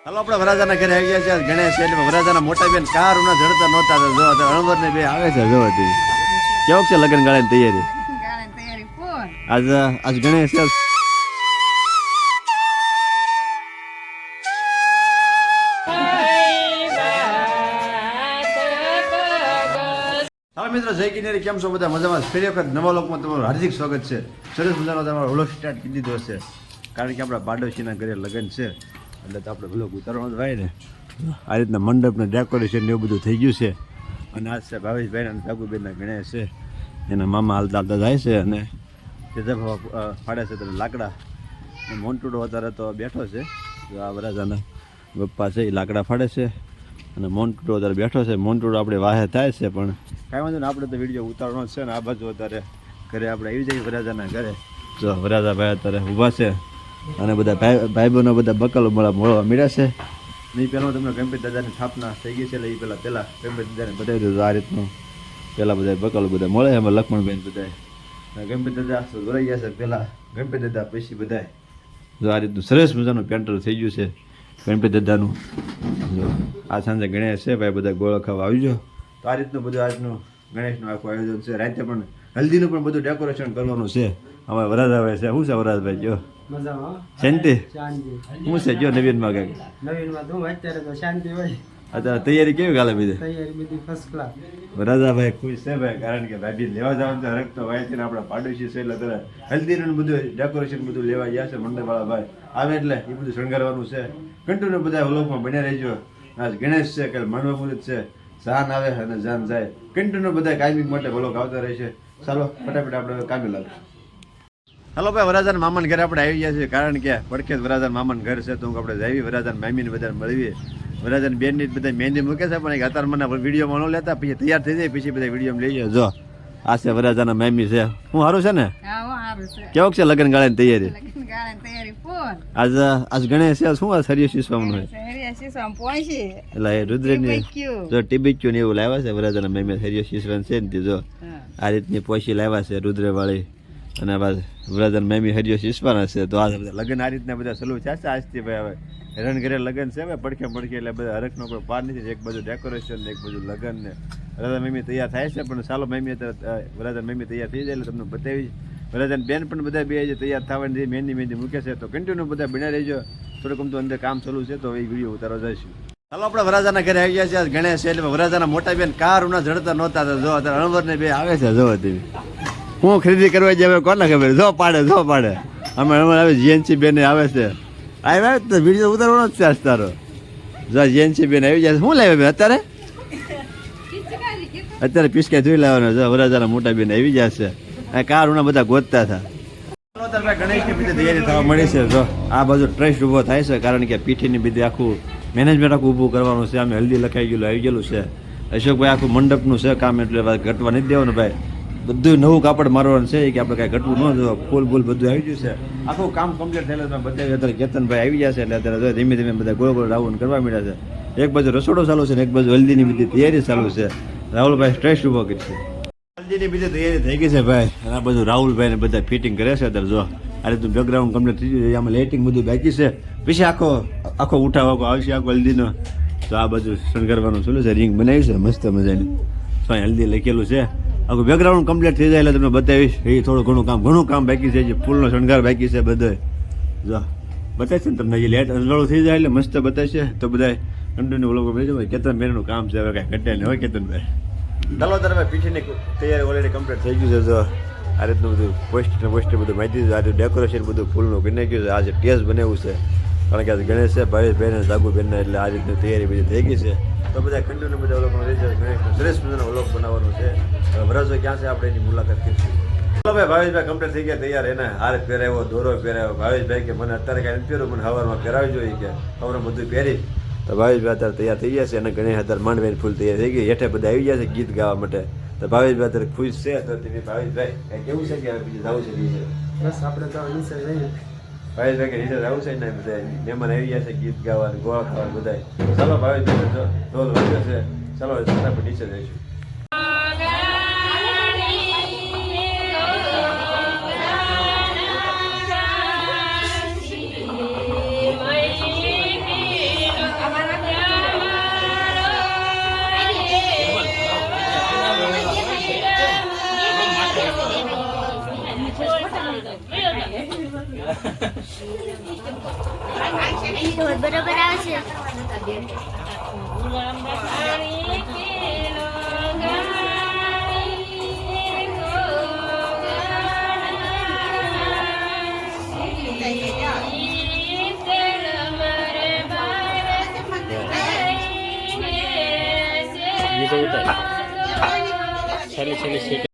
હાલો આપણે વરાજાના ઘરે આવી ગયા છે. ગણેશ એટલે વરાજાના મોટા બેન કાર ઉના જડતા નહોતા તો જો અણવર ને બે આવે છે. જો હતી કેવું છે લગ્ન ગાળાની તૈયારી આજ ગણેશ છે. મિત્રો જય કિનારી કેમ છો બધા મજામાં? ફરી વખત નવા લોકમાં તમારું હાર્દિક સ્વાગત છે. સરસ મજાનો તમારો વ્લોગ સ્ટાર્ટ કરી દીધો હશે કારણ કે આપણા બાડોશીના ઘરે લગ્ન છે એટલે તો આપણે વ્લોગ ઉતારવાનો જ હોય ને. આ રીતના મંડપને ડેકોરેશન ને એવું બધું થઈ ગયું છે. અને આજ છે ભાવેશભાઈ અને સાગુબેનના ગણેશ છે. એના મામા હાલતા હાલતા જાય છે અને ફાડે છે તો લાકડા. મોન્ટુડો અત્યારે તો બેઠો છે. આ વરાજાના પપ્પા છે એ લાકડા ફાડે છે અને મોન્ટુડો અત્યારે બેઠો છે. મોન્ટુડો આપણે વાહે થાય છે પણ કાંઈ વાંધો ને, આપણે તો વિડીયો ઉતારવાનો જ છે ને. આ બાજુ અત્યારે ઘરે આપણે આવી જઈએ વરાજાના ઘરે. જો વરાજાભાઈ અત્યારે ઊભા છે અને બધા ભાઈ બહેનો બધા બકલો મળવા મળ્યા છે. નહીં પહેલાં તમને ગણપતિ દાદાની સ્થાપના થઈ ગઈ છે એટલે એ પહેલાં ગણપતિ દાદાને બતાવી દીધું આ રીતનું. પહેલાં બધા બકલો બધા મળે એમાં લક્ષ્મણબેન બધા ગણપતિ દાદા જોડાઈ ગયા છે. પહેલાં ગણપતિ દાદા પછી બધા જો આ રીતનું સરસ મજાનું પેન્ટર થઈ ગયું છે ગણપતિ દાદાનું. જો આ સાંજે ગણેશ છે ભાઈ, બધા ગોળ ખાવા આવજો. તો આ રીતનું બધું આજનું ગણેશનું આખું આયોજન છે. રાતે પણ હલ્દીનું પણ બધું ડેકોરેશન કરવાનું છે. હવે વરાજાભાઈ છે. શું છે વરાજભાઈ? જો શાંતિ શું છે? જો નવીનમાં કંઈક અત્યારે તૈયારી કેવી ગાલે બધી? વરાજાભાઈ ખુશ છે ભાઈ કારણ કે ભાઈ લેવા જવાનું છે. હરક તો ભાઈ છે ને આપણા પાડોશી છે એટલે અત્યારે હલ્દીનું બધું ડેકોરેશન બધું લેવા ગયા છે. મંડળવાળા ભાઈ આવે એટલે એ બધું શણગારવાનું છે. કન્ટિન્યુ બધા વ્લોગમાં બન્યા રહેજો. આજ ગણેશ છે કાલે માનવા મુહૂર્ત છે. જાન આવે અને જાન જાય. કન્ટિન્યુ બધા કાયમિક માટે વ્લોગ આવતા રહેશે. ચાલો ફટાફટ આપણે કામે લાગીશું. હાલો ભાઈ, વરાજાના મામાના ઘરે આપણે આવી ગયા છીએ કારણ કે પડખે વરાજાના મામાનું ઘર છે. તો આપણે જઈએ વરાજાના મામીને બધા મળીએ. વરાજાની બેનની બધા મહેંદી મૂકે છે પણ અત્યારે મને વિડીયોમાં ન લેતા, પછી તૈયાર થઈ જાય પછી બધા વિડીયોમાં લઈ જાય. જો આ છે વરાજાના મામી છે. હું સારું છે ને? કેવું છે લગ્ન ગાળાની તૈયારી? આજ ગણેશ છે. શું સરિયો શીશવાનું એટલે એ રુદ્રની જો ટીબીક્યુ ને એવું લાવ્યા છે વરાજાના મામી. સરિયો શીશવાનું છે ને જો આ રીતની પોશી લાવ્યા છે રુદ્ર વાળી. અને વરાજાના મામી હરિયો શીશવાના છે. તો આ બધા લગ્ન આ રીતના બધા સલું છે આજથી ભાઈ. હવે હેરણ ઘરે લગ્ન છે ભાઈ, પડખે એટલે બધા હરખનો કોઈ પાર નથી. એક બાજુ ડેકોરેશન ને એક બાજુ લગ્ન ને વરાજા મમ્મી તૈયાર થાય છે. પણ ચાલો મમ્મી અત્યારે વરાજા મમ્મી તૈયાર થઈ જાય એટલે તમને બતાવી. વરાજાની બેન પણ બધા બે તૈયાર થવાની મહેંદી મૂકે છે. તો કન્ટિન્યુ બધા બન્યા રહેજો. થોડુંક તો અંદર કામ ચાલુ છે તો એ વિડીયો ઉતારવા જઈશું. ચાલો આપણે વરાજાના ઘરે આવી ગયા છે. ગણેશ એટલે વરાજાના મોટા બેન કાર ઉના જડતા નહોતા તો જો અત્યારે અણવર ને બે આવે છે. જો હતી હું ખરીદી કરવા જાય કોને ખબર. જો પાડે અમે અણવર આવે. જીએનસી બેન આવે છે. આવ્યા તો વિડીયો ઉતારવાનો જ છે આજ તારો. જો જીએનસી બેન આવી જાય. શું લાવ્યા બેન અત્યારે પિસ્કા જોઈ લાવવાનો. જો વરાજાના મોટા બેન આવી જશે. આ કાર ઉના બધા ગોતતા હતા. ગણેશની બધી તૈયારી થવા મળી છે. જો આ બાજુ ટ્રસ્ટ ઊભો થાય છે કારણ કે પીઠીની બધી આખું મેનેજમેન્ટ આખું ઊભું કરવાનું છે. અમે હલ્દી લખાઈ ગયેલું આવી ગયેલું છે. અશોકભાઈ આખું મંડપનું છે કામ એટલે ઘટવા નથી દેવાનું ભાઈ. બધું નવું કાપડ મારવાનું છે કે આપણે કાંઈ ઘટવું ન જો. ફૂલ બધું આવી ગયું છે. આખું કામ કમ્પ્લીટ થયેલું બતાવ્યું. અત્યારે કેતનભાઈ આવી જશે એટલે અત્યારે ધીમે ધીમે બધા ગોળ રાઉન્ડ કરવા મળ્યા છે. એક બાજુ રસોડો ચાલુ છે ને એક બાજુ હલ્દીની બધી તૈયારી ચાલુ છે. રાહુલભાઈ સ્ટ્રેસ ઊભો કરશે. હલ્દીની બધી તૈયારી થઈ ગઈ છે ભાઈ. અને આ બધું રાહુલભાઈ ને બધા ફિટિંગ કરે છે અત્યારે. જો આ રીતનું બેકગ્રાઉન્ડ કમ્પ્લીટ થઈ ગયું છે. આમાં લાઇટિંગ બધું બાકી છે. પછી આખો ઉઠાવ આવશે આખો હલ્દીનો. તો આ બધું શણગારવાનું ચાલુ છે. રિંગ બનાવી છે મસ્ત મજાની. હલ્દી લખેલું છે. આખું બેકગ્રાઉન્ડ કમ્પ્લીટ થઈ જાય એટલે તમને બતાવીશ. એ થોડું ઘણું કામ બાકી છે. જે ફૂલનો શણગાર બાકી છે બધો જો બતાવશે ને તમને. જે લેટ અંજવાળું થઈ જાય એટલે મસ્ત બતાવશે. તો બધા કન્ટિન્યુ લોકો બેસી જાય. કેતન બેનનું કામ છે. હવે કાંઈ ઘટે નહીં હોય કેતનભાઈ. ચાલો તારે પીઠીની તૈયારી ઓલરેડી કમ્પ્લીટ થઈ ગયું છે. જો આ રીતનું બધું પોસ્ટ બધું માહિતી છે. આ ડેકોરેશન બધું ફૂલનું કરી નાખ્યું છે. આજે ટેસ્ટ બનાવ્યું છે કારણ કે આજે ગણેશ છે ભાવેશભાઈ ને સાગુબેન એટલે આ રીતની તૈયારી બધી થઈ ગઈ છે. તો બધા કન્ટિન્યુ બધા લોકો ગણેશનું સરસ મજાનો વ્લોગ બનાવવાનું છે. વરાજો ક્યાં છે આપણે એની મુલાકાત કરીશું. ચાલો ભાઈ, ભાવેશભાઈ કમ્પ્લીટ થઈ ગયા તૈયાર. એને હાર પહેરાવ્યો, દોરો પહેરાવ્યો. ભાવેશભાઈ કે મને અત્યારે કાંઈ નથી પહેર્યું, મને સવારમાં પહેરાવી જોઈએ કે હવે બધું પહેરી. તો ભાવેશભાઈ અત્યારે તૈયાર થઈ ગયા છે અને ગણેશ અત્યારે માંડવાની ફૂલ તૈયાર થઈ ગઈ. હેઠે બધા આવી ગયા છે ગીત ગાવા માટે. તો ભાવેશભાઈ અત્યારે ખુશ છે. તો તમે ભાવેશભાઈ કઈ કેવું છે કે બીજું જવું છે બીજે? બસ આપણે તો ભાવેશભાઈ કે નીચે જવું છે ને બધા મહેમાન આવી ગયા છે ગીત ગાવા ગોળા ખાવા બધા. ચાલો ભાવેશભાઈ ઢોલ વાગ્યો છે. ચાલો ફટાફટ નીચે જઈશું. બરોબર આવશે. ये तो होता है छले छले से